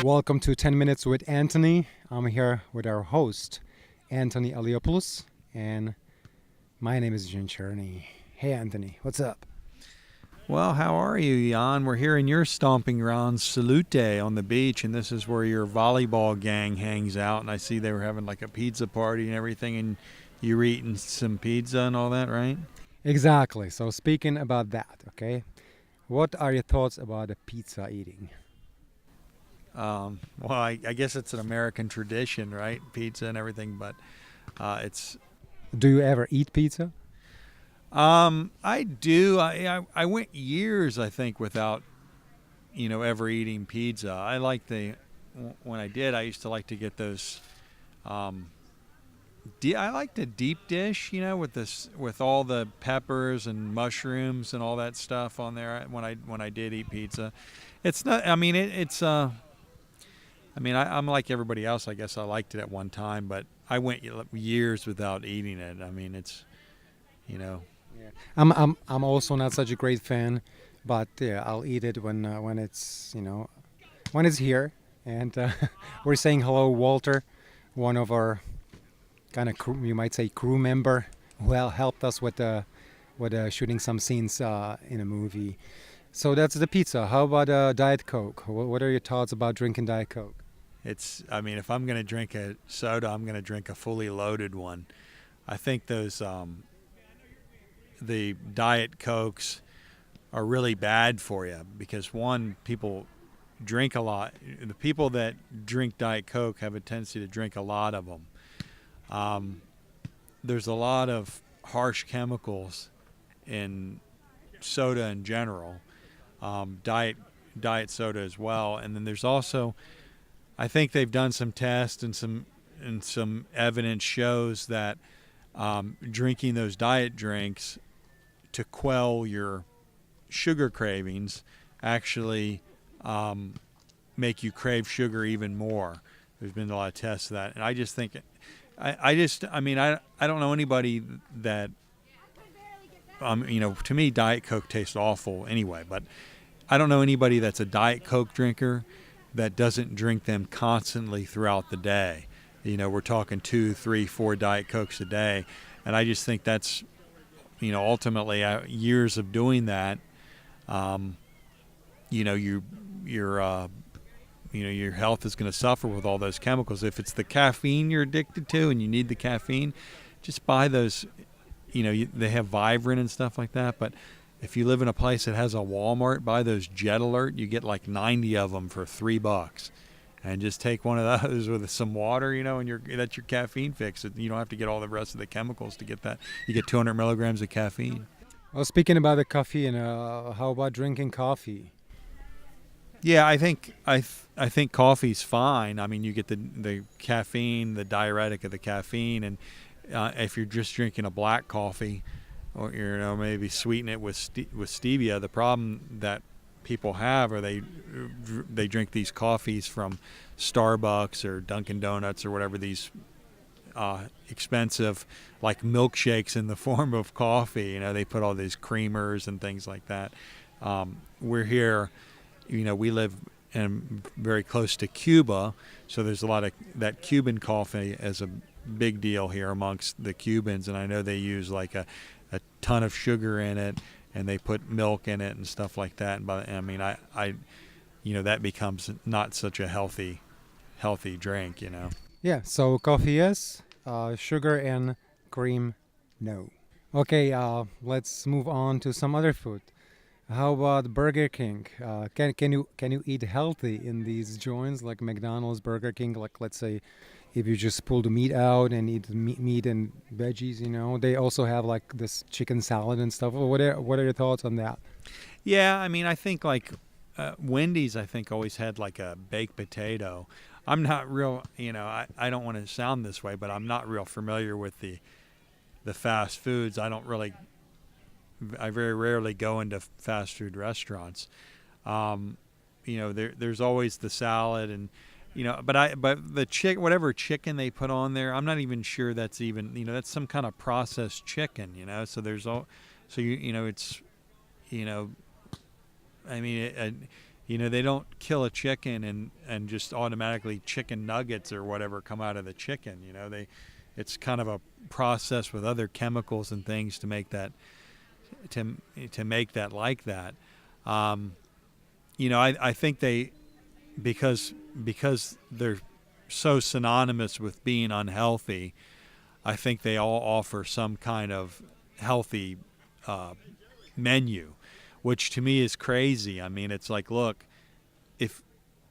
Welcome to 10 Minutes with Anthony. I'm here with our host, Anthony Aliopoulos, and my name is Jin Cherney. Hey, Anthony, what's up? Well, how are you, Jan? We're here in your stomping grounds, Salute on the beach, and this is where your volleyball gang hangs out. And I see they were having like a pizza party and everything, and you were eating some pizza and all that, right? Exactly. So, speaking about that, okay, what are your thoughts about the pizza eating? Well, I guess it's an American tradition, right? Pizza and everything, but it's. Do you ever eat pizza? I do. I went years, I think, without ever eating pizza. When I did, I used to like to get those. I like the deep dish, with all the peppers and mushrooms and all that stuff on there. When I did eat pizza, it's not. I mean, I'm like everybody else. I guess I liked it at one time, but I went years without eating it. I mean, it's, Yeah. I'm also not such a great fan, but yeah, I'll eat it when it's when it's here. And we're saying hello, Walter, one of our kind of crew, you might say crew member, who helped us with shooting some scenes in a movie. So that's the pizza. How about Diet Coke? What are your thoughts about drinking Diet Coke? it's. I mean, if I'm gonna drink a soda, I'm gonna drink a fully loaded one. I think those the Diet Cokes are really bad for you because one, people drink a lot. The people that drink Diet Coke have a tendency to drink a lot of them. Um, there's a lot of harsh chemicals in soda in general, diet soda as well, and then there's also, I think they've done some tests and some evidence shows that drinking those diet drinks to quell your sugar cravings actually make you crave sugar even more. There's been a lot of tests of that, and I just think, I don't know anybody that, to me, Diet Coke tastes awful anyway, but I don't know anybody that's a Diet Coke drinker that doesn't drink them constantly throughout the day. We're talking 2, 3, 4 Diet Cokes a day, and I just think that's, ultimately years of doing that, your health is going to suffer with all those chemicals. If it's the caffeine you're addicted to and you need the caffeine, just buy those. They have Vibrant and stuff like that. But if you live in a place that has a Walmart, buy those Jet Alert. You get like 90 of them for $3, and just take one of those with some water, and that's your caffeine fix. You don't have to get all the rest of the chemicals to get that. You get 200 milligrams of caffeine. Well, speaking about the coffee, and how about drinking coffee? Yeah, I think coffee's fine. I mean, you get the caffeine, the diuretic of the caffeine, and if you're just drinking a black coffee, or maybe sweeten it with stevia. The problem that people have, or they drink these coffees from Starbucks or Dunkin' Donuts or whatever, these expensive like milkshakes in the form of coffee. They put all these creamers and things like that. We're here. We live very close to Cuba, so there's a lot of that Cuban coffee as a big deal here amongst the Cubans, and I know they use like a ton of sugar in it, and they put milk in it and stuff like that. But I mean, that becomes not such a healthy drink. Yeah, so coffee yes, sugar and cream no. Okay, let's move on to some other food. How about Burger King? Can you eat healthy in these joints like McDonald's, Burger King? Like, let's say, if you just pull the meat out and eat the meat and veggies, they also have like this chicken salad and stuff. What are your thoughts on that? Yeah, I mean, I think like Wendy's, I think always had like a baked potato. I'm not real, I don't want to sound this way, but I'm not real familiar with the fast foods. I very rarely go into fast food restaurants. There's always the salad and but the whatever chicken they put on there, I'm not even sure that's even that's some kind of processed chicken. So there's all, so it's I mean They don't kill a chicken and just automatically chicken nuggets or whatever come out of the chicken. It's kind of a process with other chemicals and things to make that like that. I think because they're so synonymous with being unhealthy, I think they all offer some kind of healthy menu, which to me is crazy. I mean, it's like, look, if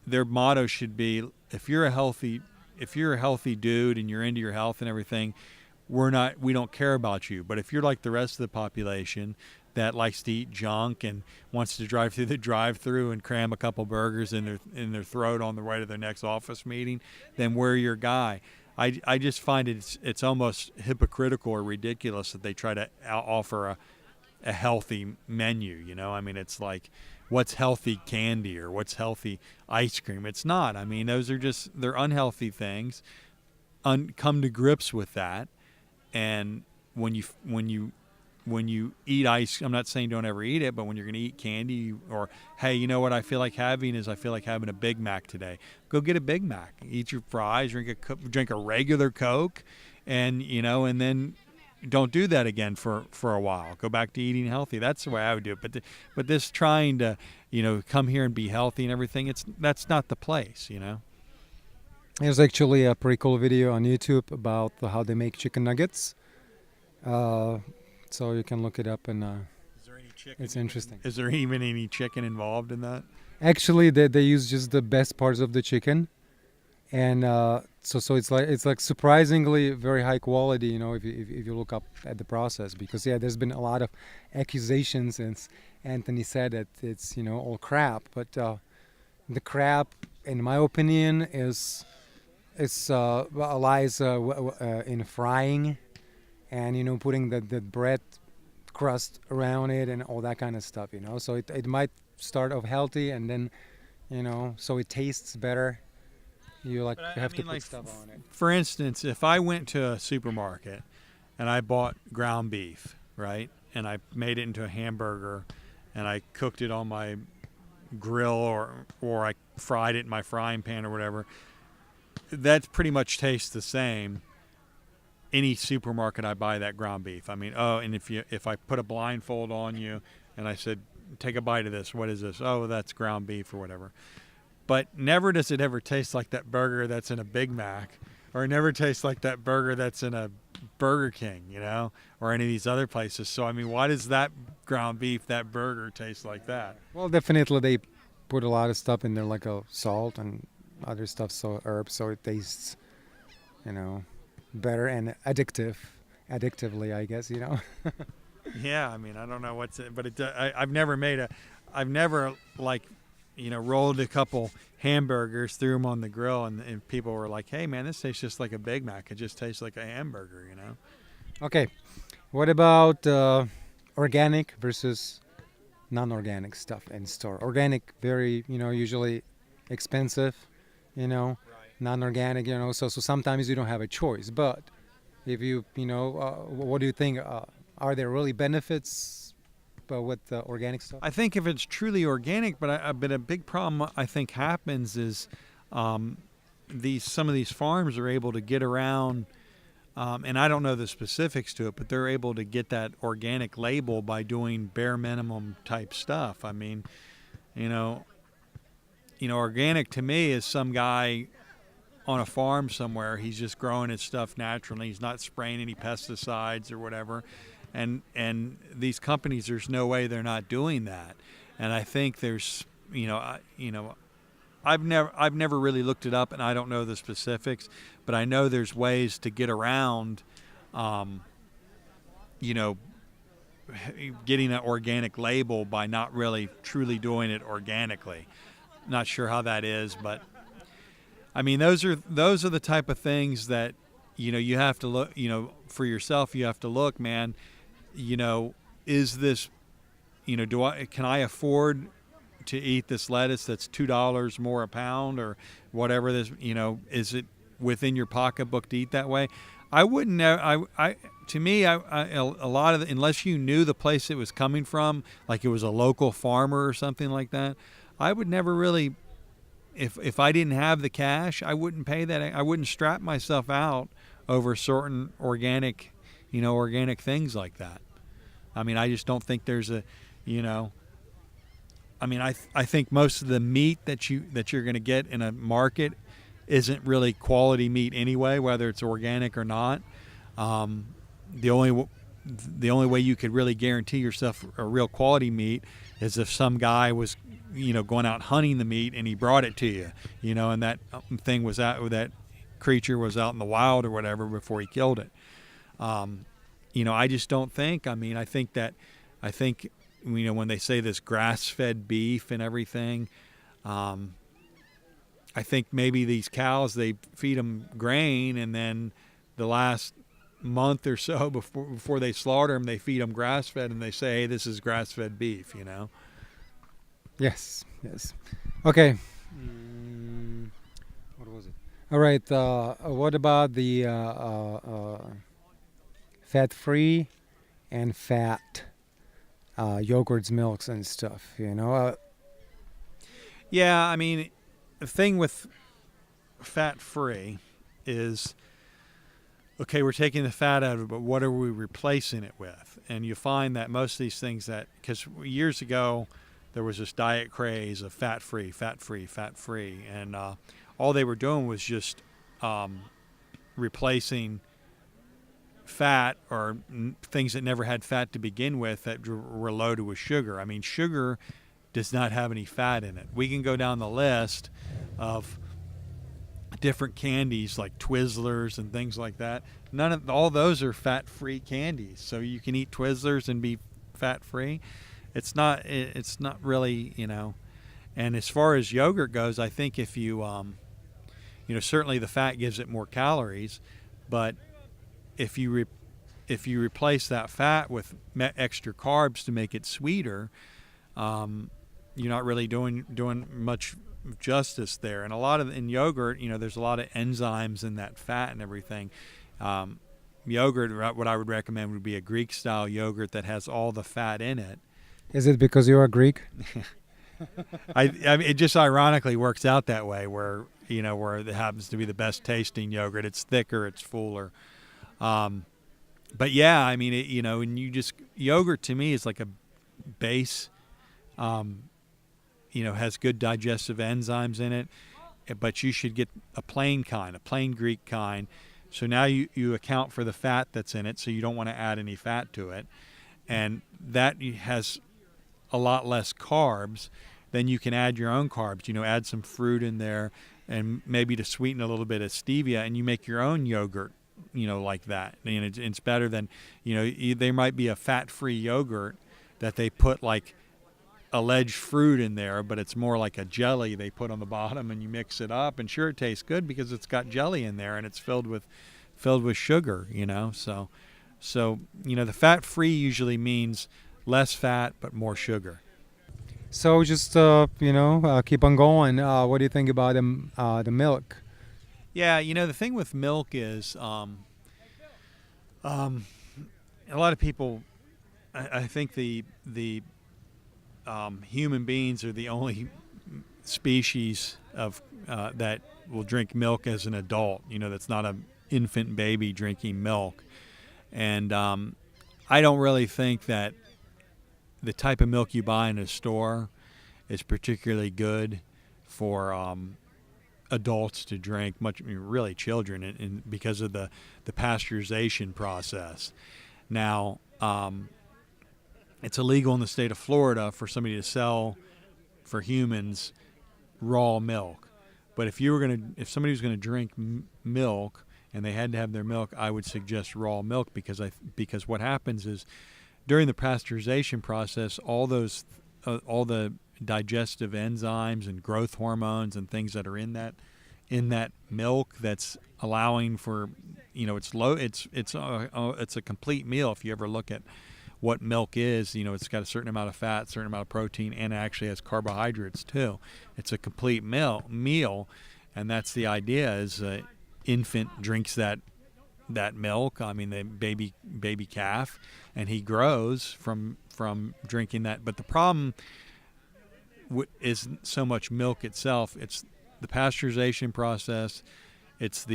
their motto should be, if you're a healthy dude and you're into your health and everything, we don't care about you. But if you're like the rest of the population that likes to eat junk and wants to drive through the drive-through and cram a couple burgers in their throat on the way to their next office meeting, then we're your guy. I just find it's almost hypocritical or ridiculous that they try to offer a healthy menu. I mean, it's like, what's healthy candy or what's healthy ice cream? It's not. I mean, they're unhealthy things. Come to grips with that. And when you eat ice, I'm not saying don't ever eat it, but when you're going to eat candy, or, hey, you know what I feel like having a Big Mac today. Go get a Big Mac. Eat your fries, drink a regular Coke, and then don't do that again for a while. Go back to eating healthy. That's the way I would do it. But this trying to, come here and be healthy and everything, that's not the place, There's actually a pretty cool video on YouTube about how they make chicken nuggets. So you can look it up, and Is there any chicken? It's interesting. Is there even any chicken involved in that? Actually, they use just the best parts of the chicken, and so it's like surprisingly very high quality. If you look up at the process, because there's been a lot of accusations since Anthony said that it's all crap, but the crap, in my opinion, lies in frying, and putting the bread crust around it and all that kind of stuff. So it might start off healthy, and then so it tastes better. You have to put stuff on it. For instance, if I went to a supermarket and I bought ground beef, right, and I made it into a hamburger and I cooked it on my grill or I fried it in my frying pan or whatever, that pretty much tastes the same. Any supermarket I buy that ground beef. I mean, and if I put a blindfold on you and I said, take a bite of this, what is this? Oh, that's ground beef or whatever. But never does it ever taste like that burger that's in a Big Mac, or it never tastes like that burger that's in a Burger King, or any of these other places. So, I mean, why does that ground beef, that burger taste like that? Well, definitely they put a lot of stuff in there, like salt and other stuff, so herbs, so it tastes, better and addictively, I guess. Yeah, I mean, I don't know what's it, but I've never rolled a couple hamburgers, threw them on the grill, and people were like, hey man, this tastes just like a Big Mac. It just tastes like a hamburger. Okay, what about organic versus non-organic stuff in store? Organic, very usually expensive, right. Non-organic, so sometimes you don't have a choice. But if you what do you think, are there really benefits with the organic stuff? I think if it's truly organic, but a big problem I think happens is some of these farms are able to get around, and I don't know the specifics to it, but they're able to get that organic label by doing bare minimum type stuff. I mean, organic to me is some guy on a farm somewhere. He's just growing his stuff naturally. He's not spraying any pesticides or whatever. And these companies, there's no way they're not doing that. And I think there's, I've never really looked it up, and I don't know the specifics, but I know there's ways to get around, getting an organic label by not really truly doing it organically. Not sure how that is, but I mean, those are the type of things that, you have to look, for yourself. You have to look, man. Is this, can I afford to eat this lettuce that's $2 more a pound or whatever this, is it within your pocketbook to eat that way? I wouldn't know. To me, a lot of unless you knew the place it was coming from, like it was a local farmer or something like that, I would never really, if I didn't have the cash, I wouldn't pay that. I wouldn't strap myself out over certain organic, organic things like that. I mean, I just don't think there's a, you know, I mean, I think most of the meat that you're going to get in a market isn't really quality meat anyway, whether it's organic or not. The only way you could really guarantee yourself a real quality meat is if some guy was, going out hunting the meat and he brought it to you, and that thing was out, that creature was out in the wild or whatever before he killed it. I just don't think. I mean, I think when they say this grass-fed beef and everything, I think maybe these cows, they feed them grain, and then the last month or so before they slaughter them, they feed them grass-fed, and they say, hey, this is grass-fed beef, Yes. Okay. What was it? All right. What about the fat-free and fat yogurts, milks, and stuff? Yeah, I mean, the thing with fat-free is, okay, we're taking the fat out of it, but what are we replacing it with? And you find that most of these things because years ago, there was this diet craze of fat-free, and all they were doing was just replacing fat or things that never had fat to begin with that were loaded with sugar. I mean, sugar does not have any fat in it. We can go down the list of different candies like Twizzlers and things like that. All those are fat-free candies, so you can eat Twizzlers and be fat-free. It's not really, And as far as yogurt goes, I think if you, certainly the fat gives it more calories, but if you replace that fat with extra carbs to make it sweeter, you're not really doing much justice there. And in yogurt, there's a lot of enzymes in that fat and everything. Yogurt, what I would recommend would be a Greek style yogurt that has all the fat in it. Is it because you are Greek? I mean, it just ironically works out that way, where it happens to be the best tasting yogurt. It's thicker, it's fuller. But yeah, I mean, and yogurt to me is like a base. Has good digestive enzymes in it, but you should get a plain Greek kind. So now you account for the fat that's in it, so you don't want to add any fat to it, and that has a lot less carbs. Then you can add your own carbs. Add some fruit in there, and maybe to sweeten a little bit of stevia, and you make your own yogurt. Like that. And it's better than, there might be a fat-free yogurt that they put like alleged fruit in there, but it's more like a jelly they put on the bottom, and you mix it up, and sure, it tastes good because it's got jelly in there and it's filled with sugar. So the fat-free usually means less fat but more sugar. So just keep on going. What do you think about the milk? Yeah, the thing with milk is a lot of people, I think the human beings are the only species of that will drink milk as an adult, that's not an infant baby drinking milk. And I don't really think that the type of milk you buy in a store is particularly good for adults to drink, really children, and because of the pasteurization process. Now, it's illegal in the state of Florida for somebody to sell for humans raw milk. But if somebody was going to drink milk and they had to have their milk, I would suggest raw milk because what happens is during the pasteurization process, all the digestive enzymes and growth hormones and things that are in that milk that's allowing for, it's a complete meal. If you ever look at what milk is, it's got a certain amount of fat, certain amount of protein, and it actually has carbohydrates too. It's a complete meal, and that's the idea. Is infant drinks that milk. I mean, the baby calf, and he grows from drinking that. But the problem isn't so much milk itself. It's the pasteurization process. It's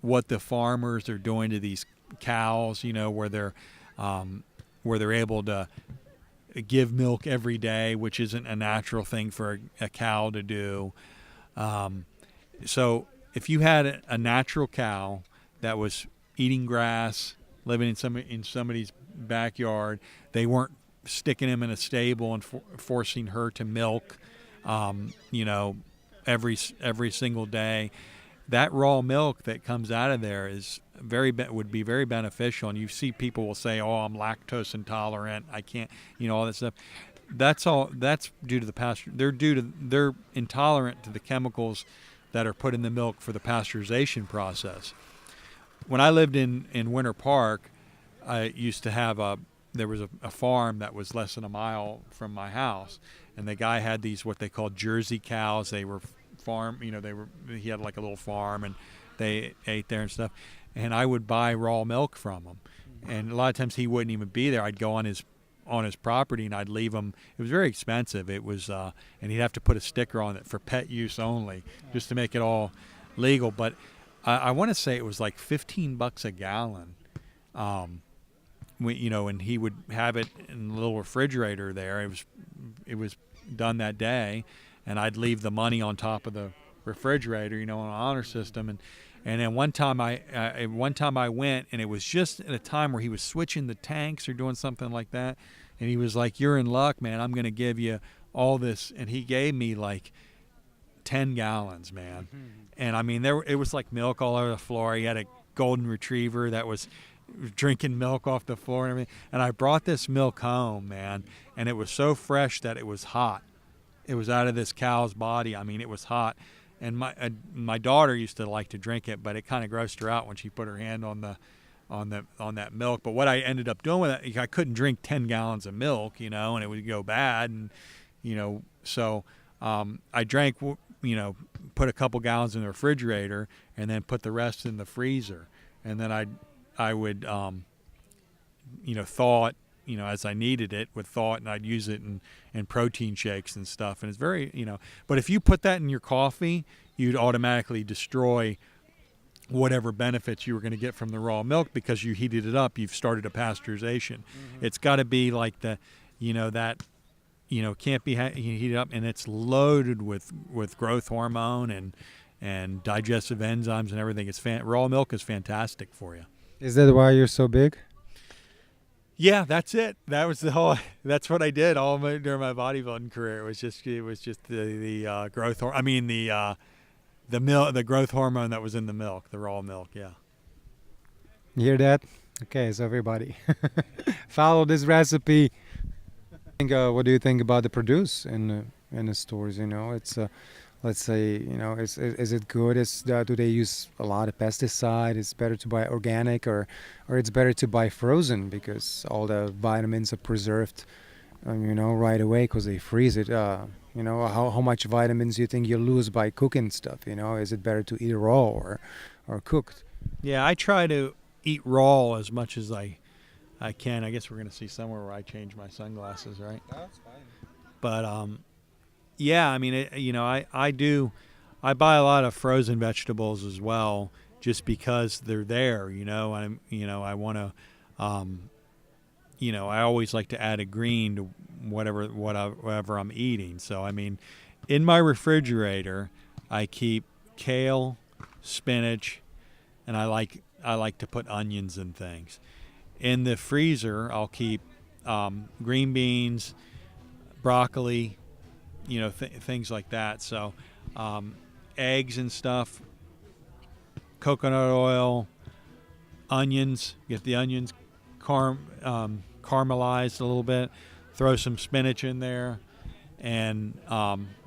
what the farmers are doing to these cows, where they're able to give milk every day, which isn't a natural thing for a cow to do. So if you had a natural cow that was eating grass, living in somebody's backyard, they weren't sticking him in a stable and forcing her to milk, every single day. That raw milk that comes out of there would be very beneficial. And you see people will say, "Oh, I'm lactose intolerant. I can't," all that stuff. That's due to the pasture. They're intolerant to the chemicals that are put in the milk for the pasteurization process. When I lived in Winter Park, I used to have there was a farm that was less than a mile from my house, and the guy had these what they called Jersey cows. They were he had like a little farm, and they ate there and stuff. And I would buy raw milk from him, and a lot of times he wouldn't even be there. I'd go on his property and I'd leave him. It was very expensive. It was, and he'd have to put a sticker on it for pet use only, just to make it all legal. But I want to say it was like $15 a gallon. And he would have it in a little refrigerator there. It was done that day, and I'd leave the money on top of the refrigerator, on an honor system. And then one time I went, and it was just at a time where he was switching the tanks or doing something like that, and he was like, "You're in luck, man. I'm going to give you all this," and he gave me like 10 gallons, man. Mm-hmm. And I mean, it was like milk all over the floor. He had a golden retriever that was drinking milk off the floor and everything. And I brought this milk home, man, and it was so fresh that it was hot. It was out of this cow's body. I mean, it was hot. And my daughter used to like to drink it, but it kind of grossed her out when she put her hand on that milk. But what I ended up doing with it, I couldn't drink 10 gallons of milk, and it would go bad, and so I drank, put a couple gallons in the refrigerator, and then put the rest in the freezer, and then I would thaw it, as I needed it, would thaw it, and I'd use it in protein shakes and stuff. And it's very, but if you put that in your coffee, you'd automatically destroy whatever benefits you were going to get from the raw milk because you heated it up. You've started a pasteurization. Mm-hmm. It's got to be like can't be heated up, and it's loaded with growth hormone and digestive enzymes and everything. Raw milk is fantastic for you. Is that why you're so big? Yeah, that's it. That's what I did during my bodybuilding career. It was just the growth hormone. I mean the growth hormone that was in the milk, the raw milk. Yeah. You hear that? Okay, so everybody follow this recipe. What do you think about the produce in the stores? It's let's say, is it good? Do they use a lot of pesticide? It's better to buy organic, or it's better to buy frozen because all the vitamins are preserved, right away because they freeze it. How much vitamins do you think you lose by cooking stuff? Is it better to eat raw or cooked? Yeah, I try to eat raw as much as I can. I guess we're going to see somewhere where I change my sunglasses, right? That's fine. But yeah, I mean, I buy a lot of frozen vegetables as well, just because they're there. I want to, I always like to add a green to whatever I'm eating. So I mean, in my refrigerator, I keep kale, spinach, and I like to put onions and things. In the freezer, I'll keep green beans, broccoli, things like that. So eggs and stuff, coconut oil, onions. Get the onions caramelized a little bit. Throw some spinach in there, and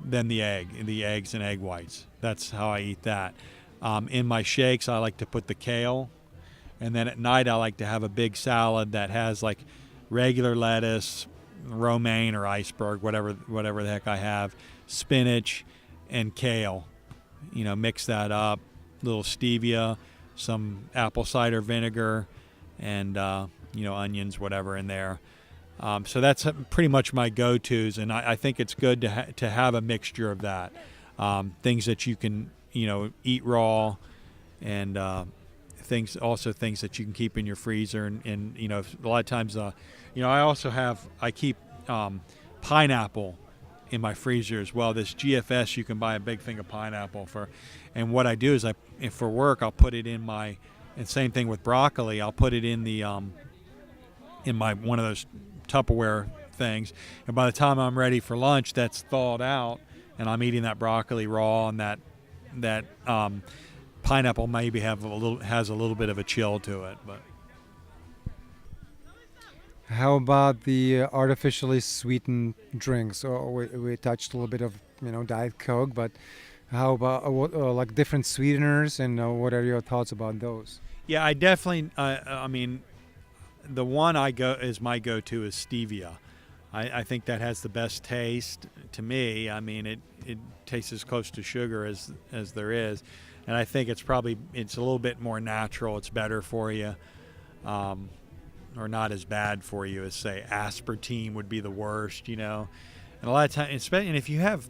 then the eggs and egg whites. That's how I eat that. In my shakes, I like to put the kale. And then at night, I like to have a big salad that has like regular lettuce, romaine or iceberg, whatever the heck I have, spinach and kale. Mix that up, little stevia, some apple cider vinegar, and onions, whatever in there. So that's pretty much my go-tos, and I think it's good to have a mixture of that. Things that you can, eat raw, and things that you can keep in your freezer, and a lot of times, I keep pineapple in my freezer as well. This GFS, you can buy a big thing of pineapple for, and what I do is if for work, I'll put it in and same thing with broccoli, I'll put it in in my one of those Tupperware things, and by the time I'm ready for lunch, that's thawed out, and I'm eating that broccoli raw, and that pineapple maybe has a little bit of a chill to it. But How about the artificially sweetened drinks? Or we touched a little bit of Diet Coke, but how about like different sweeteners, and what are your thoughts about those? yeah, I definitely. I mean, the one my go-to is stevia. I think that has the best taste to me. I mean, it tastes as close to sugar as there is, and I think it's a little bit more natural. It's better for you, or not as bad for you as, say, aspartame would be the worst. And a lot of times, and if you have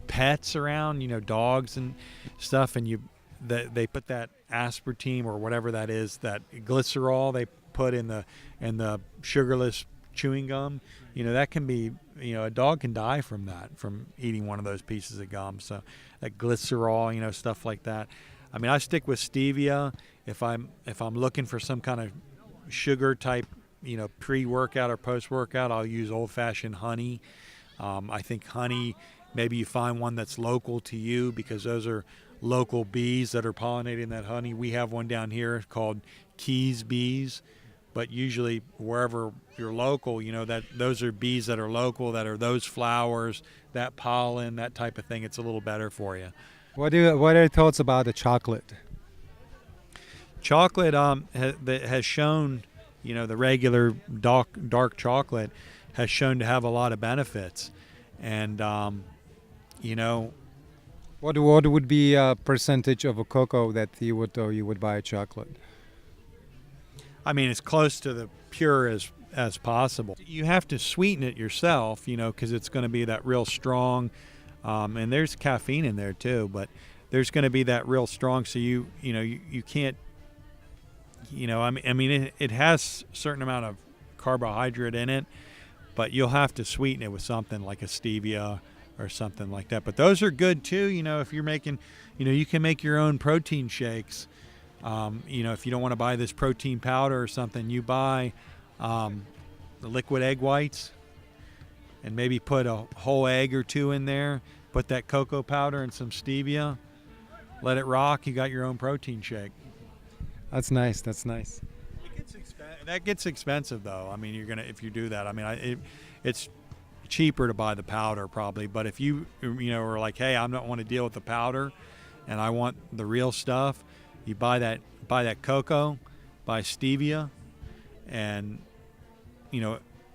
pets around, dogs and stuff, and they put that aspartame or whatever that is, that glycerol they put in the sugarless chewing gum, that can be, a dog can die from eating one of those pieces of gum. So that glycerol, stuff like that. I mean, I stick with stevia if I'm looking for some kind of sugar type, pre-workout or post-workout. I'll use old-fashioned honey. I think honey, maybe you find one that's local to you, because those are local bees that are pollinating that honey. We have one down here called Keys bees, but usually wherever you're local, that those are bees that are local, that are those flowers, that pollen, that type of thing. It's a little better for you. What are your thoughts about the chocolate? Chocolate has shown, the regular dark chocolate has shown to have a lot of benefits, and What would be a percentage of a cocoa that you would buy a chocolate? I mean, it's close to the pure as possible. You have to sweeten it yourself, because it's going to be that real strong, and there's caffeine in there too, but there's going to be that real strong. So you can't, it has a certain amount of carbohydrate in it, but you'll have to sweeten it with something like a stevia or something like that. But those are good too. If you're making, you can make your own protein shakes. If you don't want to buy this protein powder or something, you buy the liquid egg whites, and maybe put a whole egg or two in there, put that cocoa powder and some stevia, let it rock. You got your own protein shake. That's nice. That's nice. That gets expensive though. I mean, if you do that, I mean, it's cheaper to buy the powder probably, but if you are like, hey, I don't want to deal with the powder and I want the real stuff, you buy that cocoa, buy stevia, and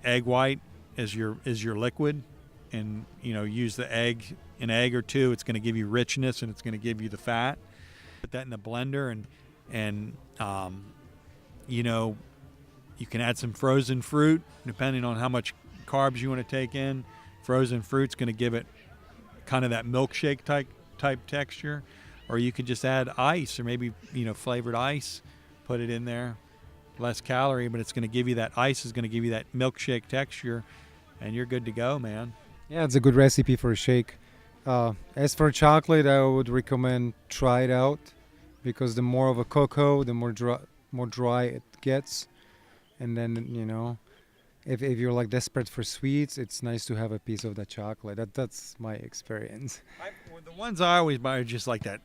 egg white is your liquid, and use the an egg or two. It's going to give you richness, and it's going to give you the fat. Put that in the blender, and you can add some frozen fruit depending on how much carbs you want to take in. Frozen fruit's going to give it kind of that milkshake type texture. Or you could just add ice, or maybe flavored ice, put it in there. Less calorie, but it's going to give you that ice is going to give you that milkshake texture, and you're good to go, man. Yeah, it's a good recipe for a shake. As for chocolate, I would recommend try it out, because the more of a cocoa, the more dry it gets, and then if you're like desperate for sweets, it's nice to have a piece of that chocolate. That's my experience. The ones I always buy are just like that.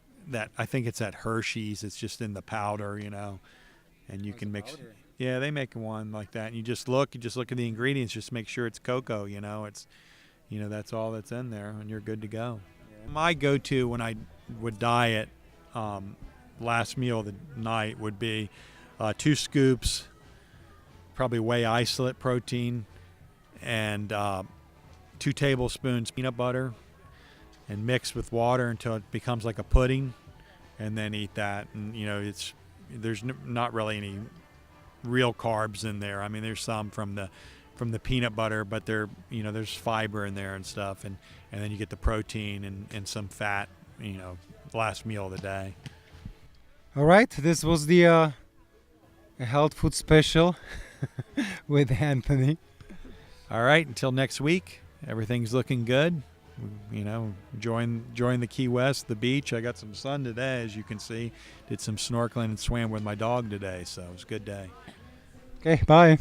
I think it's that Hershey's. It's just in the powder, and you can mix. Powder. Yeah, they make one like that, and you just look at the ingredients, just make sure it's cocoa. It's, that's all that's in there, and you're good to go. Yeah. My go-to when I would diet, last meal of the night would be 2 scoops, probably whey isolate protein, and 2 tablespoons peanut butter, and mix with water until it becomes like a pudding, and then eat that. And there's not really any real carbs in there. I mean, there's some from from the peanut butter, but there's fiber in there and stuff, and then you get the protein and some fat, last meal of the day. All right, this was the health food special with Anthony. All right, until next week, everything's looking good. Enjoying the Key West, the beach. I got some sun today, as you can see. Did some snorkeling and swam with my dog today, so it was a good day. Okay, bye.